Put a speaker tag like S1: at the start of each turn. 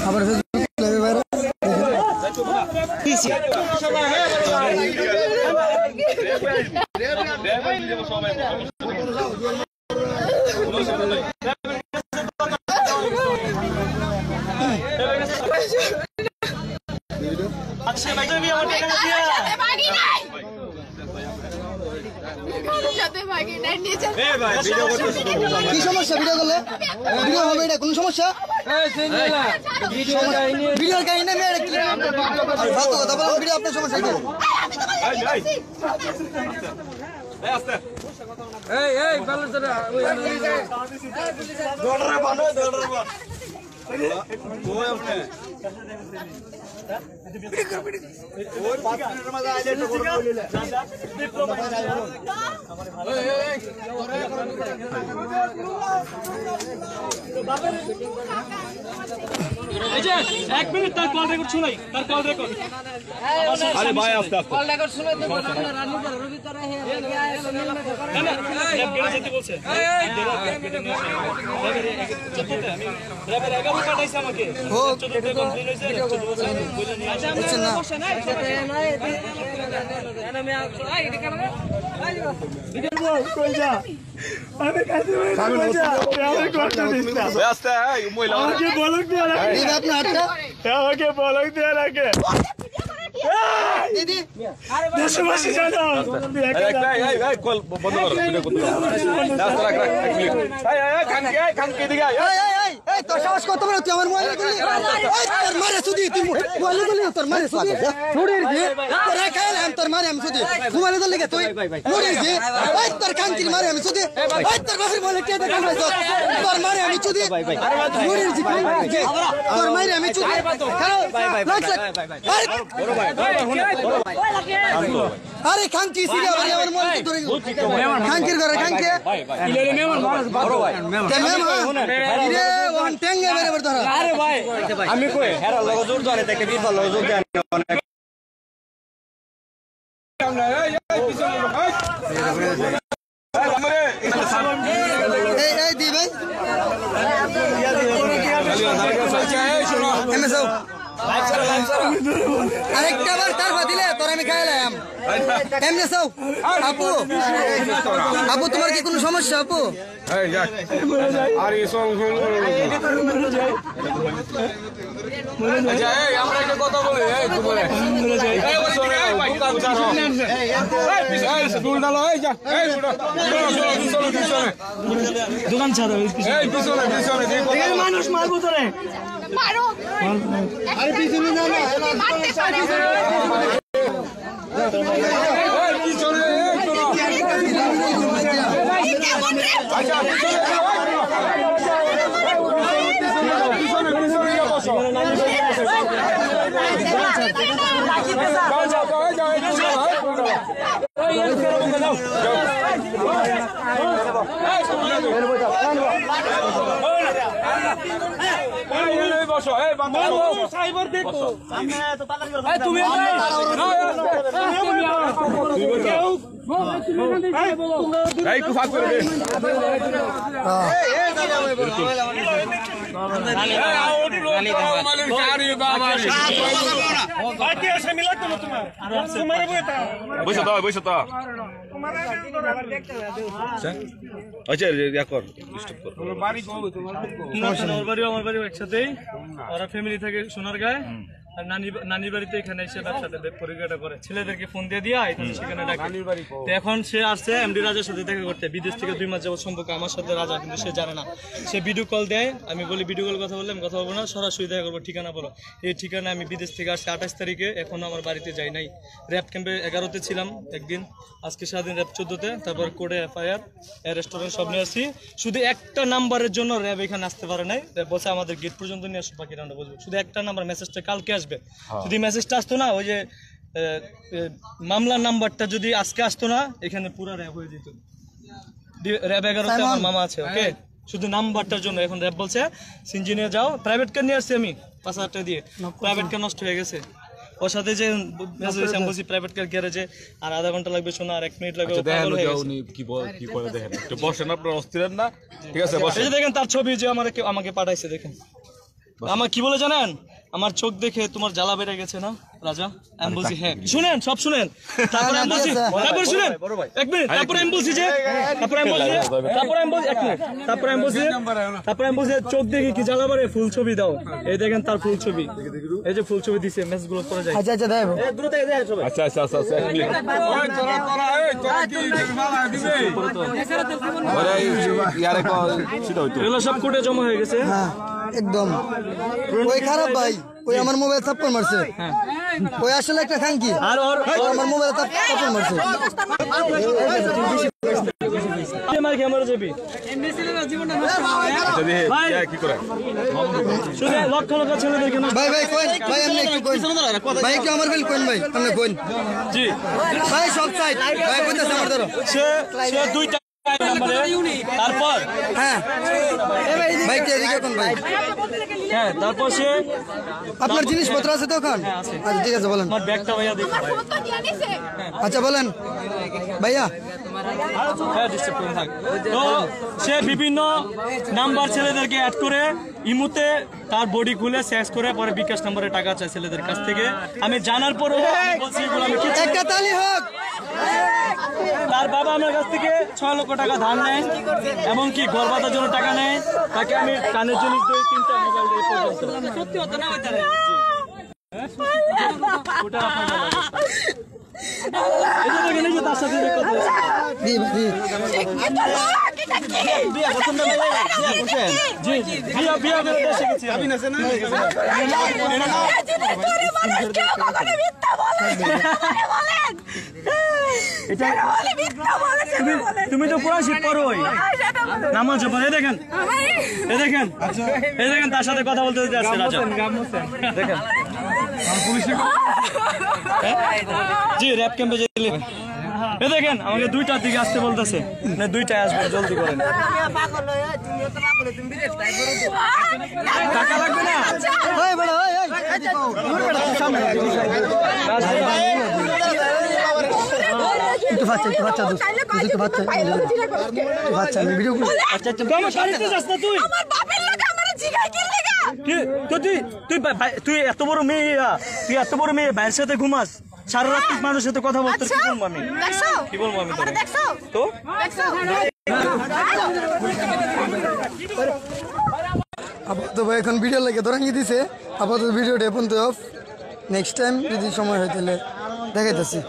S1: আবার কি সমস্যা ভিডিও করলে ভিডিও হবে এটা কোন সমস্যা ভিডিও কাহিনী কথা বলো ভিডিও আপনার সমস্যা
S2: এক মিনিট তার কল রেকর্ড শুনাই তার কল রেকর্ড আরে ভাই আস্তে আস্তে কল রেকর্ড শুনাই তো রানু করে রবি তোরা হে না না গেড়ে যেতে বলছে ড্রাইভার 11 পাঠাইছে আমাকে 14 কমপ্লিট হইছে 14 বলছে বলে নিয়ে আসেন না সমস্যা নাই আমি আই এটা কেন ভিডিও বল কই যা আমি কাছে কই যা আমি করতে দিস না আস্তে এই মহিলা আমাকে বলক দিয়ে রাখে এই আপনি হাতটা আমাকে বলক দিয়ে রাখে দিদি আরে বসে বসে যাও এই কল বন্ধ করো ভিডিও বন্ধ করো রাস্তা রাখ এক মিনিট এই খানকে দিকে
S1: এই তোর সাহস কত বড় তুই আমার মোবাইল দিলি ওই তোর মারে সুদি তুই মোবাইল দিলি তোর মারে সুদি ছুড়ে দি তোর খাইলে আমি তোর মারে আমি সুদি মোবাইল দিলি কে তুই ছুড়ে দি ওই তোর কানকির মারে আমি সুদি ওই তোর বাপের বলে কে দেখান তোর মারে আমি সুদি ছুড়ে দি তোর মারে আমি সুদি বড় ভাই আরে খানকি সিগা ভাই আমার মন ধরে খানকির ঘরে খানকে ইলেরে মেহমান বড় ভাই মেহমান রে ওন টেঙ্গে মেরে বড় ধরা আরে ভাই আমি কই হেরা লগো জোর ধরে দেখে বিফল লগো জোর দেন অনেক এই দি ভাই এমএসও আরেকটা বার তারপর দিলে তোর আমি খাইলাম এমনি সব আপু আপু তোমার কি কোনো সমস্যা আপু
S2: আমরা একটা কথা বলি দোকান ছাড়া মানুষ মারবো তোরে মারো আরে পিছনে না মারতে পারে এই পিছনে তুমি একসাথেই ওরা ফ্যামিলি থাকে সোনারগাঁয়ে আর নানির বাড়িতে এখানে এসে ব্যবসাতে পরিচয়টা করে ছেলেদেরকে ফোন দিয়ে দিয়া এখানে সেখানে ডাকে তো এখন সে আসছে এমডি রাজার সাথে দেখা করতে বিদেশ থেকে 2 মাস যাবত সম্পর্ক আমার সাথে রাজা কিন্তু সে জানে না সে ভিডিও কল দেয় আমি বলি ভিডিও কল কথা বললে আমি কথা বলবো না সরাসরি দেখা করবো ঠিকানা বলো এই ঠিকানা আমি বিদেশ থেকে আসছি 28 তারিখে এখনো আমার বাড়িতে যাই নাই র্যাব ক্যাম্পে 11তে ছিলাম একদিন আজকে সারাদিন র্যাব 14তে তারপর কোর্টে এফআইআর রেস্টুরেন্ট সব নিয়ে আসছি শুধু একটা নাম্বারের জন্য র্যাব এখানে আসতে পারে নাই র্যাব বলছে আমাদের গেট পর্যন্ত নিয়ে আসো বাকি রান্না বুঝবো শুধু একটা নাম্বার মেসেজটা কালকে আসবে যদি মেসেজটা আসতো না ওই যে মামলার নাম্বারটা যদি আজকে আসতো না এখানে পুরো র্যাব হয়ে যেত র্যাব 11তে আমার মামা আছে ওকে শুধু নাম্বারটার জন্য এখন র্যাব বলছে সিনজি নিয়ে যাও প্রাইভেট কার নিয়ে আসছি আমি 5,000 টাকা দিয়ে প্রাইভেট কার নষ্ট হয়ে গেছে ওর সাথে যে আমি বলছি প্রাইভেট কার গ্যারেজে আর আধা ঘন্টা লাগবে শোনা আর 1 মিনিট লাগবে কি বলে দেখেন একটু বসেন আপনারা অস্থির না ঠিক আছে বসেন এই যে দেখেন তার ছবি যে আমাকে পাঠাইছে দেখেন আমার কি বলে জানেন, আমার চোখ দেখে তোমার জ্বালা বেড়ে গেছে না রাজা? আমি বলছি হ্যাঁ, শুনেন সব শুনেন, তারপরে আমি বলছি, তারপরে শুনেন এক মিনিট, তারপরে আমি বলছি যে, তারপরে আমি বলছি এক মিনিট, তারপরে আমি বলছি চোখ দেখে কি জ্বালা বেড়ে, ফুল ছবি দাও। এই দেখেন তার ফুল ছবি, এই যে ফুল ছবি দিছে, মেসেজ গুলো পড়ে যায়।
S1: আচ্ছা দেব
S2: এগুলো সব কোর্টে জমা হয়ে গেছে।
S1: হ্যাঁ একদম। ওই খারাপ ভাই, ওই আমার মোবাইল থাপ্পড় মারছে। ওই আসলে একটা খাঙ্কি,
S2: আর ওর
S1: আমার মোবাইল থাপ্পড় মারছে।
S2: মার খেয়ে মরে যাবি লক্ষ লক্ষ ছেলেদের কেন
S1: ভাই কোয়েন ভাই, আপনি একটু কোয়েন ভাই, একটু আমার বেল কোয়েন ভাই, আপনি কোয়েন
S2: জি
S1: ভাই সব সাইড ভাই কইতাছে আমার ধরো।
S2: সে দুইটা নম্বরে, তারপর
S1: হ্যাঁ ভাই এদিকে কোন ভাই,
S2: হ্যাঁ তারপর সে
S1: আপনার জিনিসপত্র আছে তো ওখান? আচ্ছা ঠিক আছে বলেন।
S2: আমার ব্যাগটা ভাইয়া দেখি।
S1: আচ্ছা বলেন ভাইয়া।
S2: হ্যাঁ ডিস্টার্ব করে থাক। তো সে বিভিন্ন নাম্বার ছেলেদেরকে অ্যাড করে ইমুতে তার বডি খুলে সেক্স করে পরে বিকাশ নম্বরে টাকা চায় ছেলেদের কাছ থেকে। আমি জানার পরেও বলছি এগুলো আমি কিছু,
S1: একটা তালি হোক।
S2: তার বাবা আমার কাছ থেকে 6 লক্ষ টাকা ধার নেয়, এমনকি ঘর বাঁধার জন্য টাকা নেয়। তাকে আমি কানের জিনিস দিই, 3টা মোবাইল দিই পর্যন্ত। সত্যি হতো না ওই তারে ওটা আপনার এই যে দেখেন, এই যে তার সাথে যে কথা
S1: দি দি
S2: জি বিয়া করে দেশে গেছি আমি না না তুমি তো কোরআন শিখ পড়োই, নামাজ পড়ো। এই দেখেন তার সাথে কথা বলতে যাচ্ছে রাজা। দেখেন জি র‍্যাপ ক্যাম্পে যেতে, এ দেখেন আমাকে 2টার দিকে আসতে বলতেছে, না 2টায় আসবে, জলদি করেন। টাকা লাগবে না
S1: ওই বড় ওই সামনে একটু বাচ্চা দোস্ত, একটু বাচ্চা আমি ভিডিও করি।
S2: আচ্ছা তুই আমার শাড়িতে যাস না, তুই
S3: আমার বাপের লাগা আমারে জিগাই কি লাগা
S2: তুই এত বড় মেয়ে, তুই এত বড় মেয়ে ভাইয়ের সাথে ঘুমাস, সারা রাত মানুষের সাথে কথা বলতে, কি বলবো আমি?
S3: দেখছো
S2: কি বলবো আমি
S3: আমারে দেখছো
S2: তো?
S3: দেখছো
S1: আপাতত ভাই এখন ভিডিও লাগে ধরাঙ্গি দিছে, আপাতত ভিডিওটা এখন তো অফ। নেক্সট টাইম যদি সময় হয় তাহলে দেখাইতেছি।